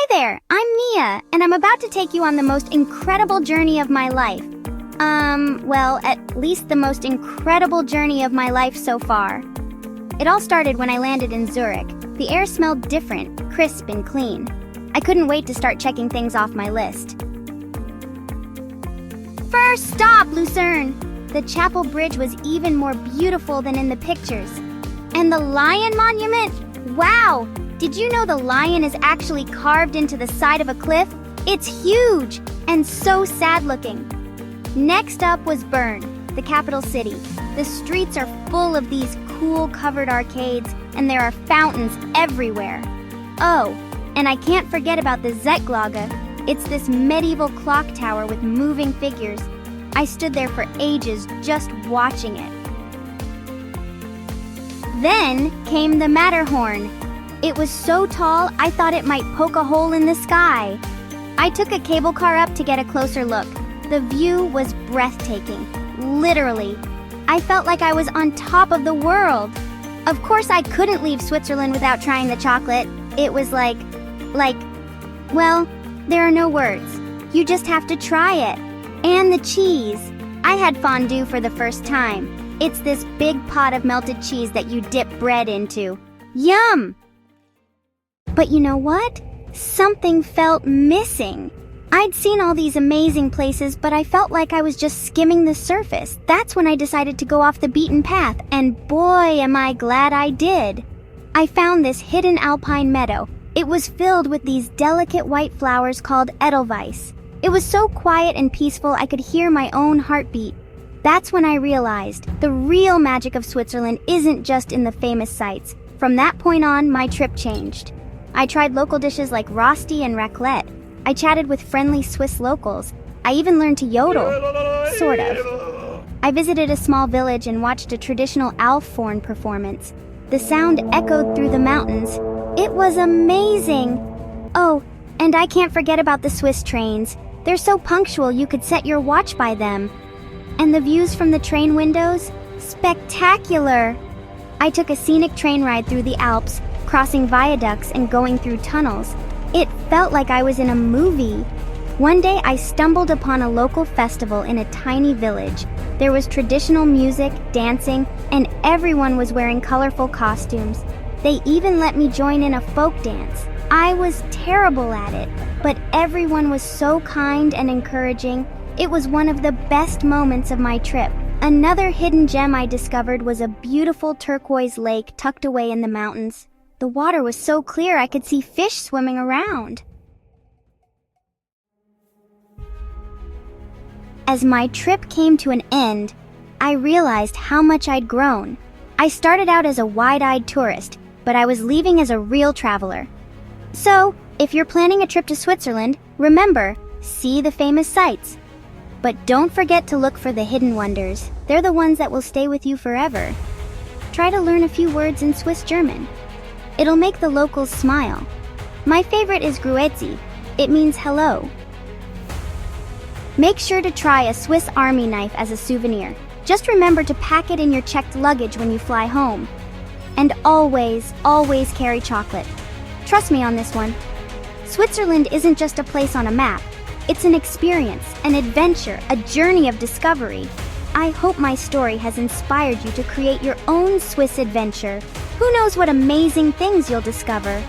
Hi there, I'm Mia, and I'm about to take you on the most incredible journey of my life. Well, at least the most incredible journey of my life so far. It all started when I landed in Zurich. The air smelled different, crisp and clean. I couldn't wait to start checking things off my list. First stop, Lucerne! The Chapel Bridge was even more beautiful than in the pictures. And the Lion Monument? Wow! Did you know the lion is actually carved into the side of a cliff? It's huge and so sad looking. Next up was Bern, the capital city. The streets are full of these cool covered arcades, and there are fountains everywhere. Oh, and I can't forget about the Zetglogge. It's this medieval clock tower with moving figures. I stood there for ages just watching it. Then came the Matterhorn. It was so tall, I thought it might poke a hole in the sky. I took a cable car up to get a closer look. The view was breathtaking, literally. I felt like I was on top of the world. Of course, I couldn't leave Switzerland without trying the chocolate. It was well, there are no words. You just have to try it. And the cheese. I had fondue for the first time. It's this big pot of melted cheese that you dip bread into. Yum! But you know what? Something felt missing. I'd seen all these amazing places, but I felt like I was just skimming the surface. That's when I decided to go off the beaten path, and boy, am I glad I did. I found this hidden alpine meadow. It was filled with these delicate white flowers called Edelweiss. It was so quiet and peaceful I could hear my own heartbeat. That's when I realized the real magic of Switzerland isn't just in the famous sights. From that point on, my trip changed. I tried local dishes like rosti and raclette. I chatted with friendly Swiss locals. I even learned to yodel, sort of. I visited a small village and watched a traditional Alphorn performance. The sound echoed through the mountains. It was amazing. Oh, and I can't forget about the Swiss trains. They're so punctual you could set your watch by them. And the views from the train windows? Spectacular! I took a scenic train ride through the Alps, crossing viaducts and going through tunnels. It felt like I was in a movie. One day I stumbled upon a local festival in a tiny village. There was traditional music, dancing, and everyone was wearing colorful costumes. They even let me join in a folk dance. I was terrible at it, but everyone was so kind and encouraging. It was one of the best moments of my trip. Another hidden gem I discovered was a beautiful turquoise lake tucked away in the mountains. The water was so clear I could see fish swimming around. As my trip came to an end, I realized how much I'd grown. I started out as a wide-eyed tourist, but I was leaving as a real traveler. So, if you're planning a trip to Switzerland, remember, see the famous sights. But don't forget to look for the hidden wonders. They're the ones that will stay with you forever. Try to learn a few words in Swiss German. It'll make the locals smile. My favorite is Grüezi. It means hello. Make sure to try a Swiss Army knife as a souvenir. Just remember to pack it in your checked luggage when you fly home. And always, always carry chocolate. Trust me on this one. Switzerland isn't just a place on a map. It's an experience, an adventure, a journey of discovery. I hope my story has inspired you to create your own Swiss adventure. Who knows what amazing things you'll discover?